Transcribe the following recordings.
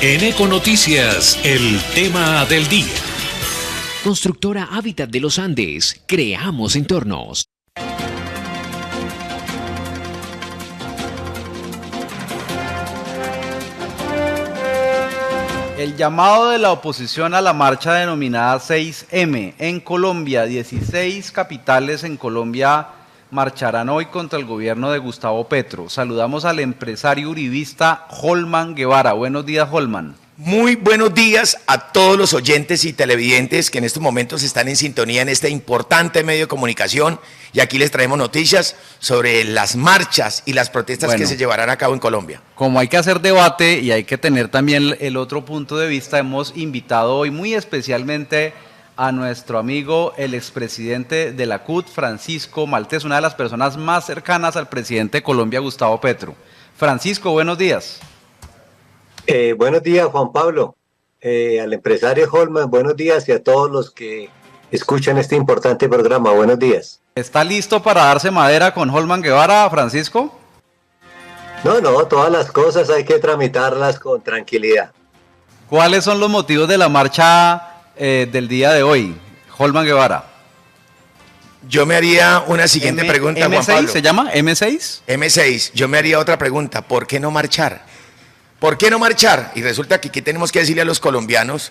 En Econoticias, el tema del día. Constructora Hábitat de los Andes, creamos entornos. El llamado de la oposición a la marcha denominada 6M en Colombia, 16 capitales en Colombia marcharán hoy contra el gobierno de Gustavo Petro. Saludamos al empresario uribista Holman Guevara. Buenos días, Holman. Muy buenos días a todos los oyentes y televidentes que en estos momentos están en sintonía en este importante medio de comunicación, y aquí les traemos noticias sobre las marchas y las protestas que se llevarán a cabo en Colombia. Como hay que hacer debate y hay que tener también el otro punto de vista, hemos invitado hoy muy especialmente a nuestro amigo, el expresidente de la CUT, Francisco Maltés, una de las personas más cercanas al presidente de Colombia, Gustavo Petro. Francisco, buenos días. Buenos días, Juan Pablo, al empresario Holman, buenos días, y a todos los que escuchan este importante programa, buenos días. ¿Está listo para darse madera con Holman Guevara, Francisco? No, todas las cosas hay que tramitarlas con tranquilidad. ¿Cuáles son los motivos de la marcha del día de hoy, Holman Guevara? Yo me haría una siguiente pregunta, M6, Juan Pablo. ¿Se llama M6? M6, yo me haría otra pregunta, ¿por qué no marchar? ¿Por qué no marchar? Y resulta que aquí tenemos que decirle a los colombianos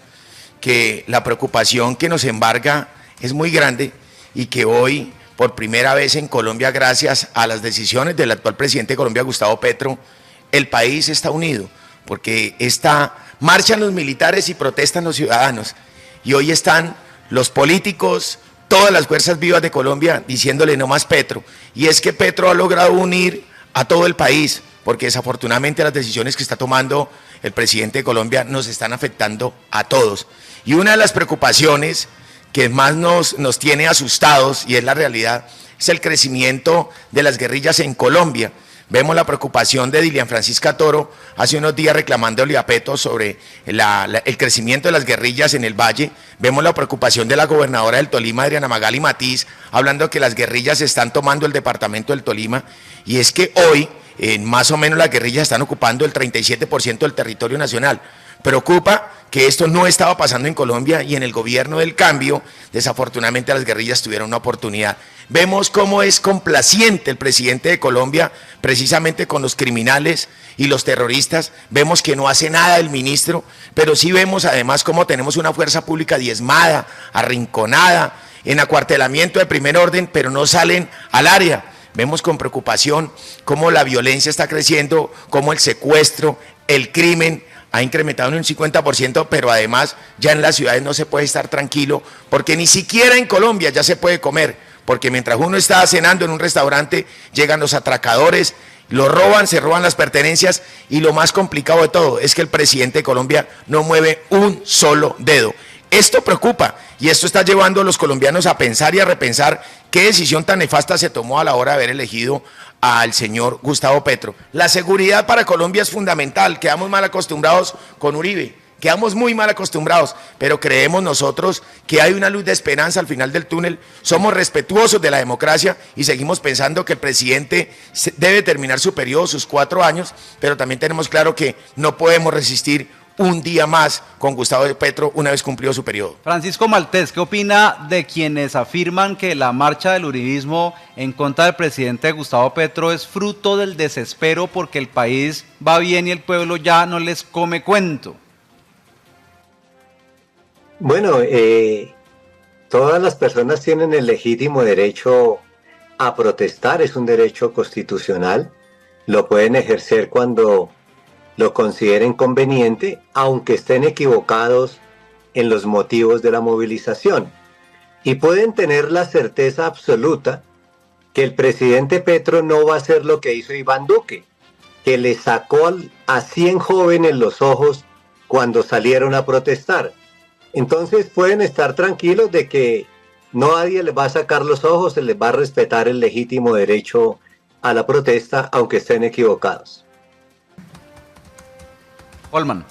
que la preocupación que nos embarga es muy grande y que hoy, por primera vez en Colombia, gracias a las decisiones del actual presidente de Colombia, Gustavo Petro, el país está unido, porque marchan los militares y protestan los ciudadanos, y hoy están los políticos, todas las fuerzas vivas de Colombia diciéndole no más Petro, y es que Petro ha logrado unir a todo el país, porque desafortunadamente las decisiones que está tomando el presidente de Colombia nos están afectando a todos. Y una de las preocupaciones que más nos tiene asustados, y es la realidad, es el crecimiento de las guerrillas en Colombia. Vemos la preocupación de Dilian Francisca Toro hace unos días reclamándole a Petro sobre el crecimiento de las guerrillas en el Valle. Vemos la preocupación de la gobernadora del Tolima, Adriana Magali Matiz, hablando que las guerrillas están tomando el departamento del Tolima, y es que hoy más o menos las guerrillas están ocupando el 37% del territorio nacional. Preocupa que esto no estaba pasando en Colombia, y en el gobierno del cambio, desafortunadamente, las guerrillas tuvieron una oportunidad. Vemos cómo es complaciente el presidente de Colombia precisamente con los criminales y los terroristas. Vemos que no hace nada el ministro, pero sí vemos además cómo tenemos una fuerza pública diezmada, arrinconada, en acuartelamiento de primer orden, pero no salen al área. Vemos con preocupación cómo la violencia está creciendo, cómo el secuestro, el crimen ha incrementado en un 50%, pero además ya en las ciudades no se puede estar tranquilo, porque ni siquiera en Colombia ya se puede comer, porque mientras uno está cenando en un restaurante, llegan los atracadores, lo roban, se roban las pertenencias, y lo más complicado de todo es que el presidente de Colombia no mueve un solo dedo. Esto preocupa, y esto está llevando a los colombianos a pensar y a repensar qué decisión tan nefasta se tomó a la hora de haber elegido al señor Gustavo Petro. La seguridad para Colombia es fundamental. Quedamos mal acostumbrados con Uribe, quedamos muy mal acostumbrados, pero creemos nosotros que hay una luz de esperanza al final del túnel. Somos respetuosos de la democracia y seguimos pensando que el presidente debe terminar su periodo, sus 4 años, pero también tenemos claro que no podemos resistir un día más con Gustavo Petro una vez cumplido su periodo. Francisco Maltés, ¿qué opina de quienes afirman que la marcha del uribismo en contra del presidente Gustavo Petro es fruto del desespero porque el país va bien y el pueblo ya no les come cuento? Bueno, todas las personas tienen el legítimo derecho a protestar, es un derecho constitucional, lo pueden ejercer cuando lo consideren conveniente, aunque estén equivocados en los motivos de la movilización. Y pueden tener la certeza absoluta que el presidente Petro no va a hacer lo que hizo Iván Duque, que le sacó a 100 jóvenes los ojos cuando salieron a protestar. Entonces pueden estar tranquilos de que nadie les va a sacar los ojos, se les va a respetar el legítimo derecho a la protesta, aunque estén equivocados. Holman.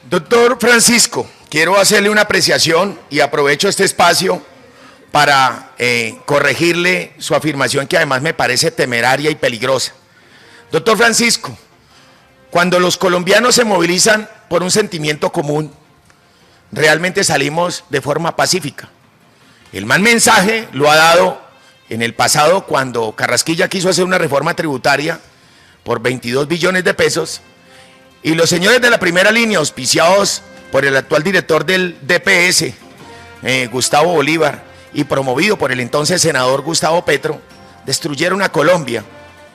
Doctor Francisco, quiero hacerle una apreciación y aprovecho este espacio para corregirle su afirmación, que además me parece temeraria y peligrosa. Doctor Francisco, cuando los colombianos se movilizan por un sentimiento común, realmente salimos de forma pacífica. El mal mensaje lo ha dado en el pasado cuando Carrasquilla quiso hacer una reforma tributaria por 22 billones de pesos y los señores de la primera línea, auspiciados por el actual director del DPS, Gustavo Bolívar, y promovido por el entonces senador Gustavo Petro, destruyeron a Colombia,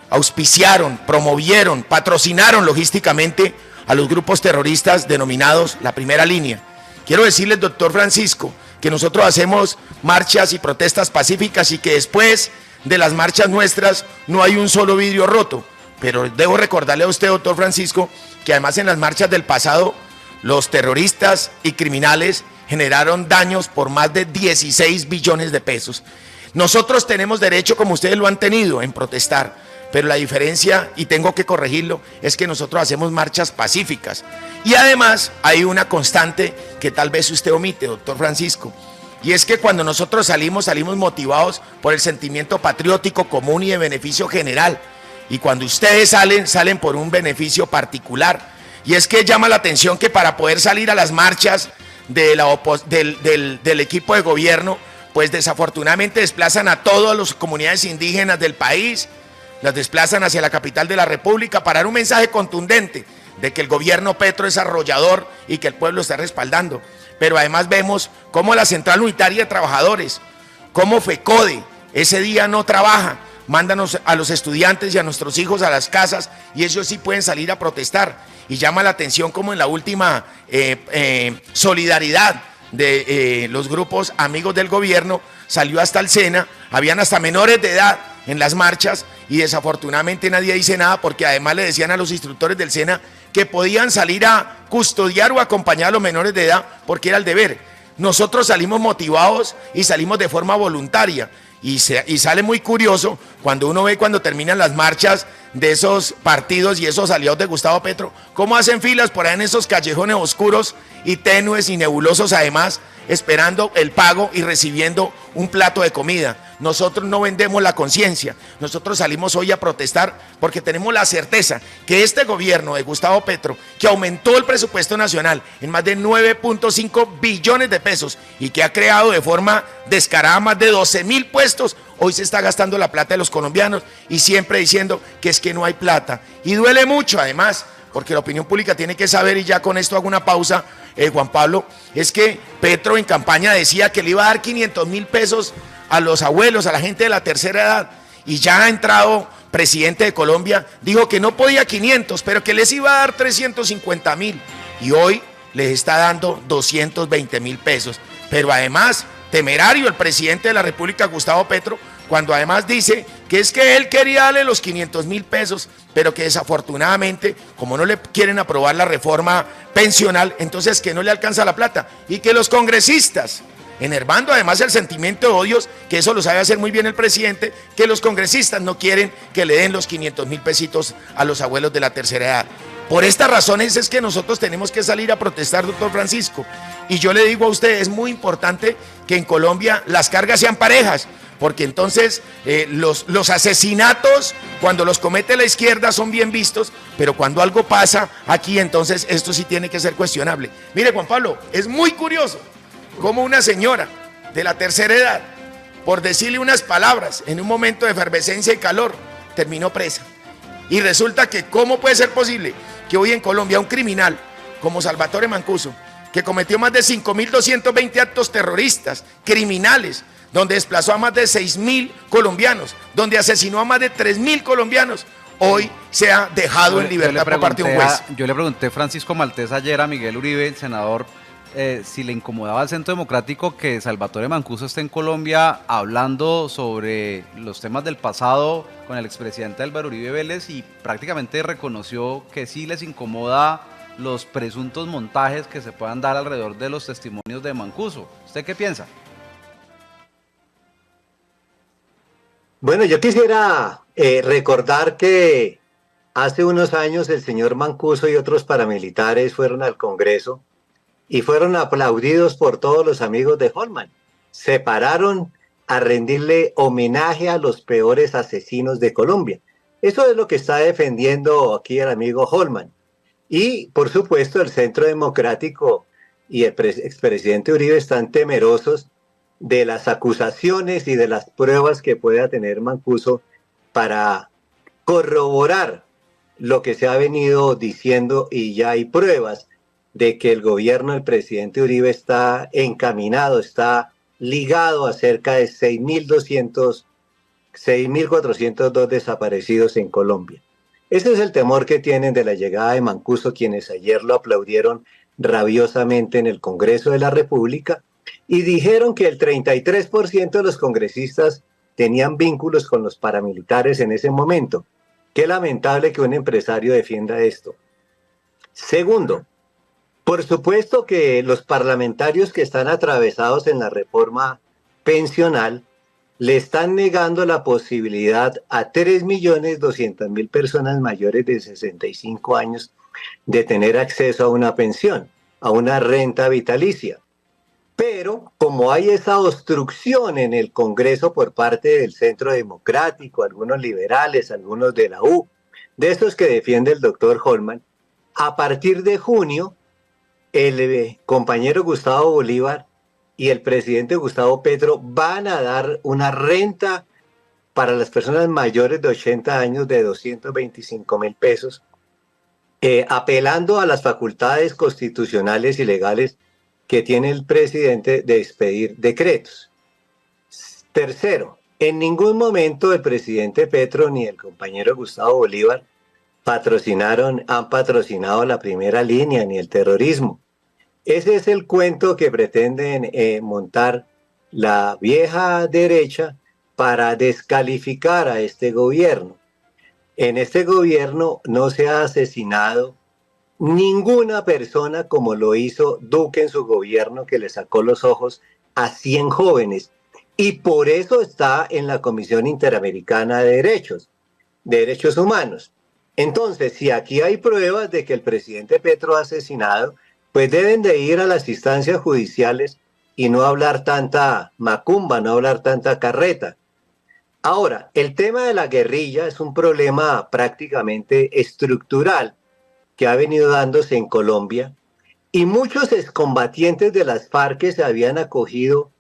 auspiciaron, promovieron, patrocinaron logísticamente a los grupos terroristas denominados la primera línea. Quiero decirles, doctor Francisco, que nosotros hacemos marchas y protestas pacíficas y que después de las marchas nuestras no hay un solo vidrio roto. Pero debo recordarle a usted, doctor Francisco, que además en las marchas del pasado los terroristas y criminales generaron daños por más de 16 billones de pesos. Nosotros tenemos derecho, como ustedes lo han tenido, en protestar, pero la diferencia, y tengo que corregirlo, es que nosotros hacemos marchas pacíficas. Y además hay una constante que tal vez usted omite, doctor Francisco, y es que cuando nosotros salimos motivados por el sentimiento patriótico común y de beneficio general. Y cuando ustedes salen por un beneficio particular. Y es que llama la atención que para poder salir a las marchas del equipo de gobierno, pues desafortunadamente desplazan a todas las comunidades indígenas del país, las desplazan hacia la capital de la República para dar un mensaje contundente de que el gobierno Petro es arrollador y que el pueblo está respaldando. Pero además vemos cómo la Central Unitaria de Trabajadores, cómo FECODE, ese día no trabaja, mándanos a los estudiantes y a nuestros hijos a las casas y ellos sí pueden salir a protestar. Y llama la atención como en la última solidaridad de los grupos amigos del gobierno salió hasta el SENA, habían hasta menores de edad en las marchas y desafortunadamente nadie dice nada porque además le decían a los instructores del SENA que podían salir a custodiar o acompañar a los menores de edad porque era el deber. Nosotros salimos motivados y salimos de forma voluntaria. Y sale muy curioso cuando uno ve cuando terminan las marchas de esos partidos y esos aliados de Gustavo Petro, cómo hacen filas por ahí en esos callejones oscuros y tenues y nebulosos además, esperando el pago y recibiendo un plato de comida. Nosotros no vendemos la conciencia, nosotros salimos hoy a protestar porque tenemos la certeza que este gobierno de Gustavo Petro, que aumentó el presupuesto nacional en más de 9.5 billones de pesos y que ha creado de forma descarada más de 12.000 puestos, hoy se está gastando la plata de los colombianos y siempre diciendo que es que no hay plata. Y duele mucho además, porque la opinión pública tiene que saber, y ya con esto hago una pausa, Juan Pablo, es que Petro en campaña decía que le iba a dar 500.000 pesos a los abuelos, a la gente de la tercera edad, y ya ha entrado presidente de Colombia, dijo que no podía 500, pero que les iba a dar 350.000, y hoy les está dando 220.000 pesos. Pero además, temerario el presidente de la República, Gustavo Petro, cuando además dice que es que él quería darle los 500.000 pesos, pero que desafortunadamente, como no le quieren aprobar la reforma pensional, entonces que no le alcanza la plata, y que los congresistas, enervando además el sentimiento de odios, que eso lo sabe hacer muy bien el presidente, que los congresistas no quieren que le den los 500.000 pesitos a los abuelos de la tercera edad. Por estas razones es que nosotros tenemos que salir a protestar, doctor Francisco. Y yo le digo a usted, es muy importante que en Colombia las cargas sean parejas, porque entonces los asesinatos, cuando los comete la izquierda, son bien vistos, pero cuando algo pasa aquí, entonces esto sí tiene que ser cuestionable. Mire, Juan Pablo, es muy curioso cómo una señora de la tercera edad, por decirle unas palabras, en un momento de efervescencia y calor, terminó presa. Y resulta que, ¿cómo puede ser posible que hoy en Colombia un criminal como Salvatore Mancuso, que cometió más de 5.220 actos terroristas, criminales, donde desplazó a más de 6.000 colombianos, donde asesinó a más de 3.000 colombianos, hoy se ha dejado en libertad por parte de un juez? Yo le pregunté, Francisco Maltés, ayer a Miguel Uribe, el senador, si le incomodaba al Centro Democrático que Salvatore Mancuso esté en Colombia hablando sobre los temas del pasado con el expresidente Álvaro Uribe Vélez, y prácticamente reconoció que sí les incomoda los presuntos montajes que se puedan dar alrededor de los testimonios de Mancuso. ¿Usted qué piensa? Bueno, yo quisiera recordar que hace unos años el señor Mancuso y otros paramilitares fueron al Congreso y fueron aplaudidos por todos los amigos de Holman. Se pararon a rendirle homenaje a los peores asesinos de Colombia. Eso es lo que está defendiendo aquí el amigo Holman. Y, por supuesto, el Centro Democrático y el expresidente Uribe están temerosos de las acusaciones y de las pruebas que pueda tener Mancuso para corroborar lo que se ha venido diciendo, y ya hay pruebas de que el gobierno del presidente Uribe está encaminado, está ligado a cerca de 6.402 desaparecidos en Colombia. Ese es el temor que tienen de la llegada de Mancuso, quienes ayer lo aplaudieron rabiosamente en el Congreso de la República y dijeron que el 33% de los congresistas tenían vínculos con los paramilitares en ese momento. Qué lamentable que un empresario defienda esto. Segundo, por supuesto que los parlamentarios que están atravesados en la reforma pensional le están negando la posibilidad a 3.200.000 personas mayores de 65 años de tener acceso a una pensión, a una renta vitalicia. Pero como hay esa obstrucción en el Congreso por parte del Centro Democrático, algunos liberales, algunos de la U, de esos que defiende el doctor Holman, a partir de junio, el compañero Gustavo Bolívar y el presidente Gustavo Petro van a dar una renta para las personas mayores de 80 años de 225.000 pesos, apelando a las facultades constitucionales y legales que tiene el presidente de expedir decretos. Tercero, en ningún momento el presidente Petro ni el compañero Gustavo Bolívar han patrocinado la primera línea ni el terrorismo. Ese es el cuento que pretenden montar la vieja derecha para descalificar a este gobierno. En este gobierno no se ha asesinado ninguna persona como lo hizo Duque en su gobierno, que le sacó los ojos a 100 jóvenes. Y por eso está en la Comisión Interamericana de Derechos Humanos. Entonces, si aquí hay pruebas de que el presidente Petro ha asesinado, pues deben de ir a las instancias judiciales y no hablar tanta macumba, no hablar tanta carreta. Ahora, el tema de la guerrilla es un problema prácticamente estructural que ha venido dándose en Colombia, y muchos excombatientes de las FARC que se habían acogido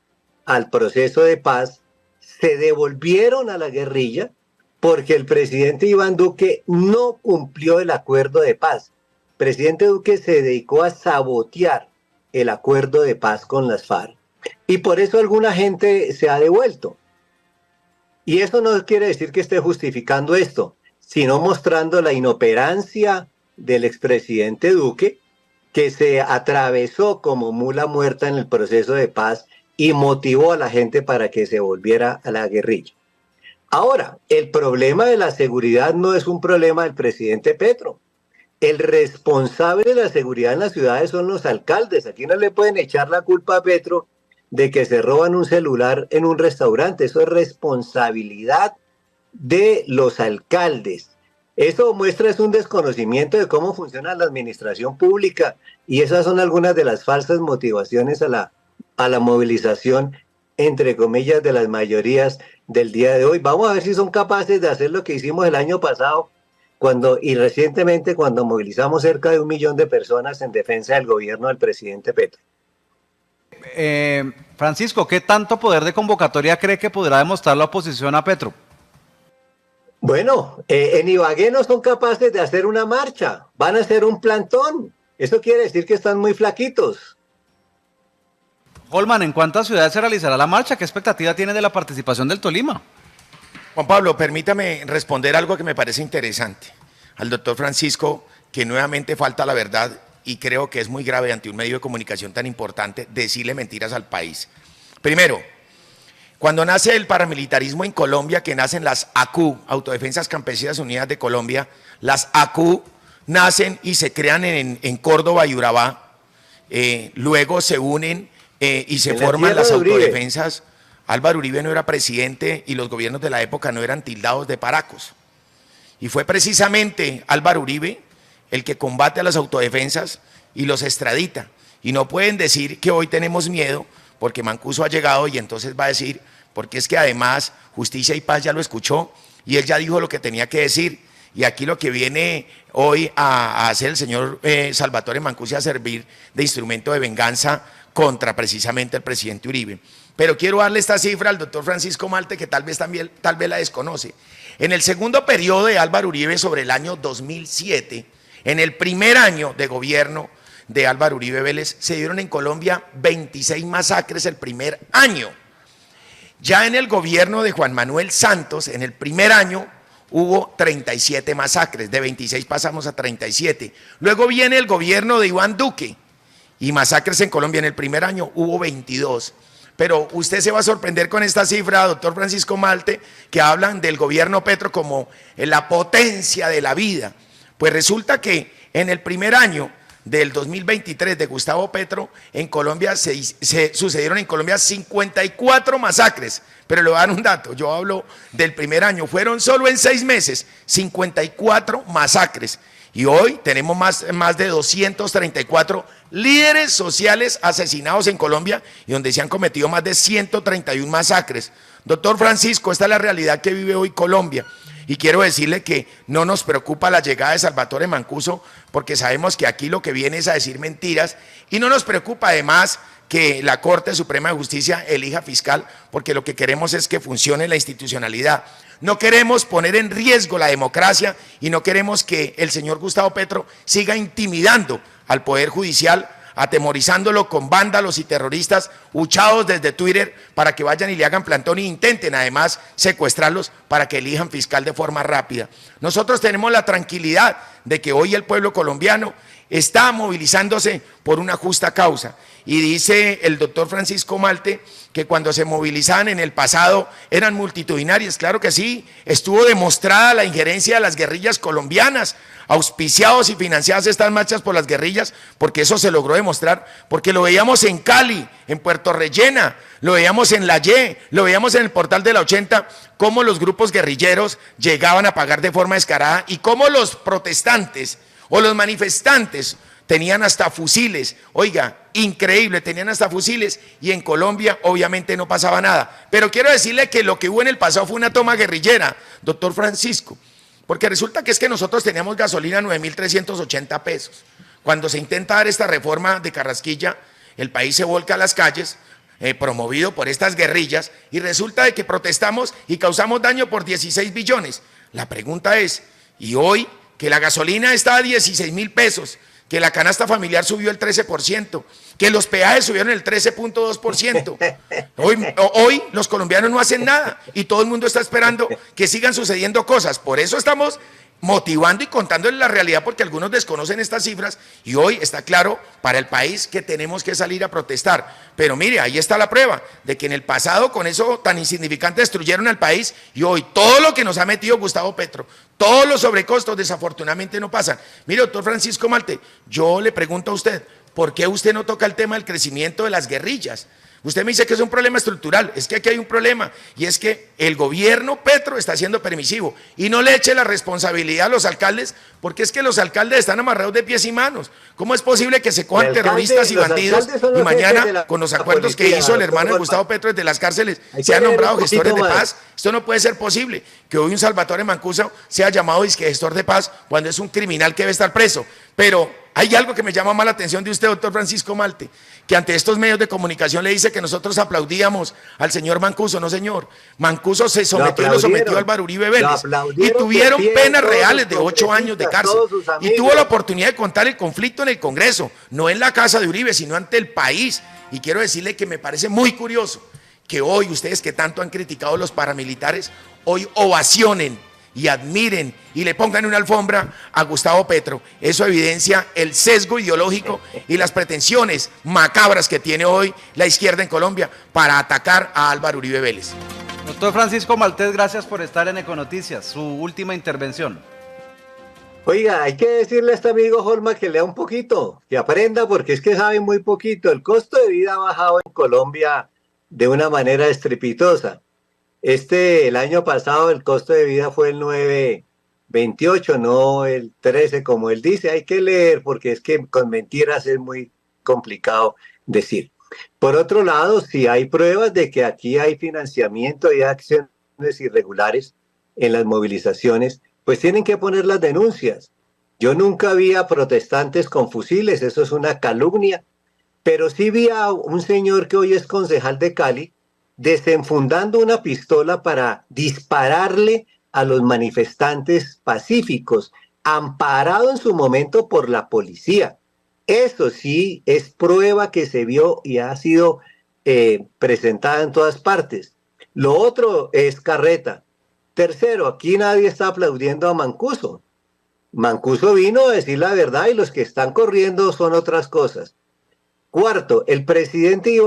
al proceso de paz se devolvieron a la guerrilla porque el presidente Iván Duque no cumplió el acuerdo de paz. El presidente Duque se dedicó a sabotear el acuerdo de paz con las FARC y por eso alguna gente se ha devuelto. Y eso no quiere decir que esté justificando esto, sino mostrando la inoperancia del expresidente Duque, que se atravesó como mula muerta en el proceso de paz y motivó a la gente para que se volviera a la guerrilla. Ahora, el problema de la seguridad no es un problema del presidente Petro. El responsable de la seguridad en las ciudades son los alcaldes. Aquí no le pueden echar la culpa a Petro de que se roban un celular en un restaurante. Eso es responsabilidad de los alcaldes. Eso muestra es un desconocimiento de cómo funciona la administración pública, y esas son algunas de las falsas motivaciones a la movilización, entre comillas, de las mayorías del día de hoy. Vamos a ver si son capaces de hacer lo que hicimos el año pasado y recientemente cuando movilizamos cerca de 1 millón de personas en defensa del gobierno del presidente Petro. Francisco, ¿qué tanto poder de convocatoria cree que podrá demostrar la oposición a Petro? Bueno, en Ibagué no son capaces de hacer una marcha, van a hacer un plantón. Eso quiere decir que están muy flaquitos. Holman, ¿en cuántas ciudades se realizará la marcha? ¿Qué expectativa tiene de la participación del Tolima? Juan Pablo, permítame responder algo que me parece interesante al doctor Francisco, que nuevamente falta la verdad, y creo que es muy grave ante un medio de comunicación tan importante decirle mentiras al país. Primero, cuando nace el paramilitarismo en Colombia, que nacen las ACU, Autodefensas Campesinas Unidas de Colombia, las ACU nacen y se crean en Córdoba y Urabá, luego se unen y se forman las autodefensas. Álvaro Uribe no era presidente y los gobiernos de la época no eran tildados de paracos. Y fue precisamente Álvaro Uribe el que combate a las autodefensas y los extradita. Y no pueden decir que hoy tenemos miedo porque Mancuso ha llegado y entonces va a decir, porque es que además Justicia y Paz ya lo escuchó y él ya dijo lo que tenía que decir. Y aquí lo que viene hoy a hacer el señor Salvatore Mancuso, a servir de instrumento de venganza contra precisamente el presidente Uribe. Pero quiero darle esta cifra al doctor Francisco Malte, que tal vez la desconoce. En el segundo periodo de Álvaro Uribe, sobre el año 2007, en el primer año de gobierno de Álvaro Uribe Vélez, se dieron en Colombia 26 masacres el primer año. Ya en el gobierno de Juan Manuel Santos, en el primer año, hubo 37 masacres, de 26 pasamos a 37. Luego viene el gobierno de Iván Duque, y masacres en Colombia en el primer año hubo 22. Pero usted se va a sorprender con esta cifra, doctor Francisco Malte, que hablan del gobierno Petro como la potencia de la vida. Pues resulta que en el primer año del 2023 de Gustavo Petro, en Colombia se sucedieron en Colombia 54 masacres. Pero le voy a dar un dato, yo hablo del primer año, fueron solo en 6 meses 54 masacres. Y hoy tenemos más de 234 líderes sociales asesinados en Colombia, y donde se han cometido más de 131 masacres. Doctor Francisco, esta es la realidad que vive hoy Colombia. Y quiero decirle que no nos preocupa la llegada de Salvatore Mancuso, porque sabemos que aquí lo que viene es a decir mentiras, y no nos preocupa además que la Corte Suprema de Justicia elija fiscal, porque lo que queremos es que funcione la institucionalidad. No queremos poner en riesgo la democracia y no queremos que el señor Gustavo Petro siga intimidando al Poder Judicial, atemorizándolo con vándalos y terroristas huchados desde Twitter para que vayan y le hagan plantón e intenten además secuestrarlos para que elijan fiscal de forma rápida. Nosotros tenemos la tranquilidad de que hoy el pueblo colombiano está movilizándose por una justa causa. Y dice el doctor Francisco Malte que cuando se movilizaban en el pasado eran multitudinarias. Claro que sí, estuvo demostrada la injerencia de las guerrillas colombianas, auspiciados y financiadas estas marchas por las guerrillas, porque eso se logró demostrar, porque lo veíamos en Cali, en Puerto Rellena, lo veíamos en La Ye, lo veíamos en el portal de la 80, cómo los grupos guerrilleros llegaban a pagar de forma descarada y cómo los protestantes o los manifestantes tenían hasta fusiles. Oiga, increíble, tenían hasta fusiles, y en Colombia obviamente no pasaba nada. Pero quiero decirle que lo que hubo en el pasado fue una toma guerrillera, doctor Francisco, porque resulta que es que nosotros teníamos gasolina a 9.380 pesos. Cuando se intenta dar esta reforma de Carrasquilla, el país se volca a las calles, promovido por estas guerrillas, y resulta de que protestamos y causamos daño por 16 billones. La pregunta es, ¿y hoy que la gasolina está a 16.000 pesos, que la canasta familiar subió el 13%, que los peajes subieron el 13.2%. Hoy los colombianos no hacen nada y todo el mundo está esperando que sigan sucediendo cosas? Por eso estamos motivando y contándoles la realidad, porque algunos desconocen estas cifras, y hoy está claro para el país que tenemos que salir a protestar. Pero mire, ahí está la prueba de que en el pasado con eso tan insignificante destruyeron al país, y hoy todo lo que nos ha metido Gustavo Petro, todos los sobrecostos desafortunadamente no pasan. Mire, doctor Francisco Malte, yo le pregunto a usted, ¿por qué usted no toca el tema del crecimiento de las guerrillas? Usted me dice que es un problema estructural. Es que aquí hay un problema, y es que el gobierno Petro está siendo permisivo, y no le eche la responsabilidad a los alcaldes, porque es que los alcaldes están amarrados de pies y manos. ¿Cómo es posible que se cojan terroristas y bandidos y mañana, con los acuerdos que hizo el hermano de Gustavo Petro desde las cárceles, sean nombrados gestores de paz? Esto no puede ser posible, que hoy un Salvatore Mancuso sea llamado disque gestor de paz cuando es un criminal que debe estar preso. Pero hay algo que me llama más la atención de usted, doctor Francisco Malte, que ante estos medios de comunicación le dice que nosotros aplaudíamos al señor Mancuso. No, señor, Mancuso se sometió y lo sometió a Álvaro Uribe Vélez, y tuvieron penas reales de 8 años de cárcel, y tuvo la oportunidad de contar el conflicto en el Congreso, no en la casa de Uribe, sino ante el país. Y quiero decirle que me parece muy curioso que hoy ustedes, que tanto han criticado a los paramilitares, hoy ovacionen y admiren y le pongan una alfombra a Gustavo Petro. Eso evidencia el sesgo ideológico y las pretensiones macabras que tiene hoy la izquierda en Colombia para atacar a Álvaro Uribe Vélez. Doctor Francisco Maltés, gracias por estar en Econoticias. Su última intervención. Oiga, hay que decirle a este amigo Holma que lea un poquito, que aprenda, porque es que sabe muy poquito. El costo de vida ha bajado en Colombia de una manera estrepitosa. El año pasado el costo de vida fue el 9.28, no el 13 como él dice. Hay que leer, porque es que con mentiras es muy complicado decir. Por otro lado, sí hay pruebas de que aquí hay financiamiento y acciones irregulares en las movilizaciones, pues tienen que poner las denuncias. Yo nunca vi a protestantes con fusiles, eso es una calumnia, pero sí vi a un señor que hoy es concejal de Cali desenfundando una pistola para dispararle a los manifestantes pacíficos, amparado en su momento por la policía. Eso sí es prueba que se vio y ha sido presentada en todas partes. Lo otro es carreta. Tercero, aquí nadie está aplaudiendo a Mancuso. Mancuso vino a decir la verdad y los que están corriendo son otras cosas. Cuarto, el presidente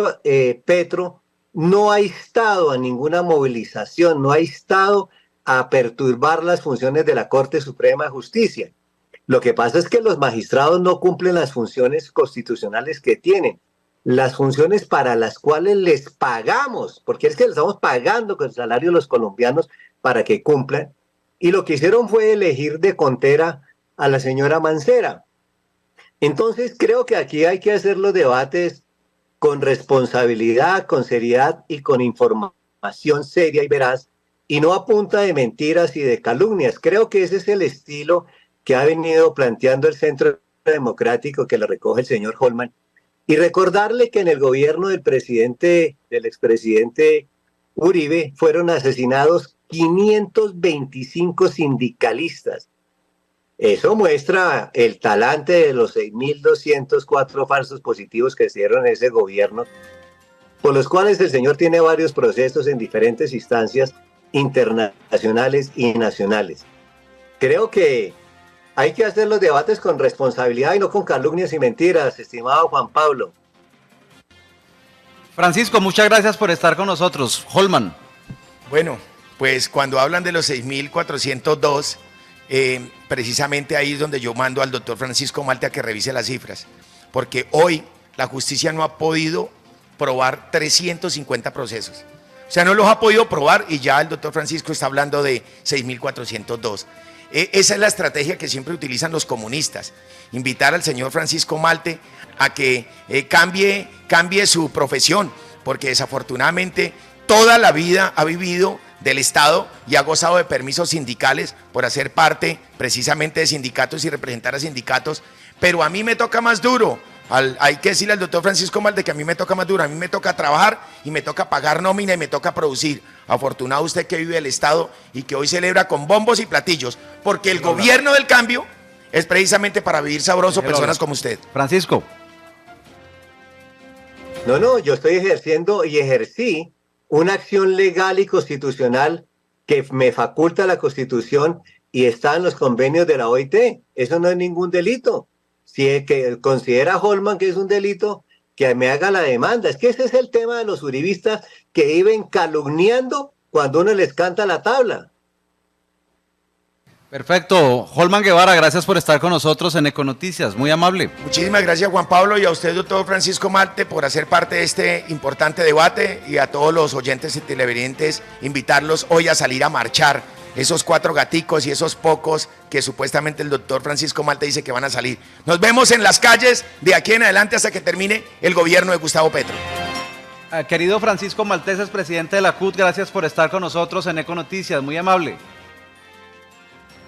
Petro no ha instado a ninguna movilización, no ha instado a perturbar las funciones de la Corte Suprema de Justicia. Lo que pasa es que los magistrados no cumplen las funciones constitucionales que tienen, las funciones para las cuales les pagamos, porque es que les estamos pagando con el salario de los colombianos para que cumplan, y lo que hicieron fue elegir de contera a la señora Mancera. Entonces creo que aquí hay que hacer los debates con responsabilidad, con seriedad y con información seria y veraz, y no a punta de mentiras y de calumnias. Creo que ese es el estilo que ha venido planteando el Centro Democrático que le recoge el señor Holman. Y recordarle que en el gobierno del expresidente Uribe fueron asesinados 525 sindicalistas. Eso muestra el talante de los 6.204 falsos positivos que se dieron en ese gobierno, por los cuales el señor tiene varios procesos en diferentes instancias internacionales y nacionales. Creo que hay que hacer los debates con responsabilidad y no con calumnias y mentiras, estimado Juan Pablo. Francisco, muchas gracias por estar con nosotros. Holman. Bueno, pues cuando hablan de los 6.402, precisamente ahí es donde yo mando al doctor Francisco Malte a que revise las cifras, porque hoy la justicia no ha podido probar 350 procesos. O sea, no los ha podido probar y ya el doctor Francisco está hablando de 6.402. Esa es la estrategia que siempre utilizan los comunistas, invitar al señor Francisco Malte a que cambie su profesión, porque desafortunadamente toda la vida ha vivido del Estado y ha gozado de permisos sindicales por hacer parte precisamente de sindicatos y representar a sindicatos, pero a mí me toca más duro. Hay que decirle al doctor Francisco Malte que a mí me toca más duro, a mí me toca trabajar y me toca pagar nómina y me toca producir. Afortunado usted que vive del Estado y que hoy celebra con bombos y platillos, porque el gobierno del cambio es precisamente para vivir sabroso personas como usted. Francisco. No, yo estoy ejerciendo y ejercí una acción legal y constitucional que me faculta la Constitución y está en los convenios de la OIT. Eso no es ningún delito. Si es que considera Holman que es un delito, que me haga la demanda. Es que ese es el tema de los uribistas que viven calumniando cuando uno les canta la tabla. Perfecto. Holman Guevara, gracias por estar con nosotros en Econoticias. Muy amable. Muchísimas gracias, Juan Pablo, y a usted, doctor Francisco Malte, por hacer parte de este importante debate, y a todos los oyentes y televidentes, invitarlos hoy a salir a marchar. Esos 4 gaticos y esos pocos que supuestamente el doctor Francisco Malte dice que van a salir. Nos vemos en las calles de aquí en adelante hasta que termine el gobierno de Gustavo Petro. Querido Francisco Maltés, presidente de la CUT, gracias por estar con nosotros en Econoticias. Muy amable.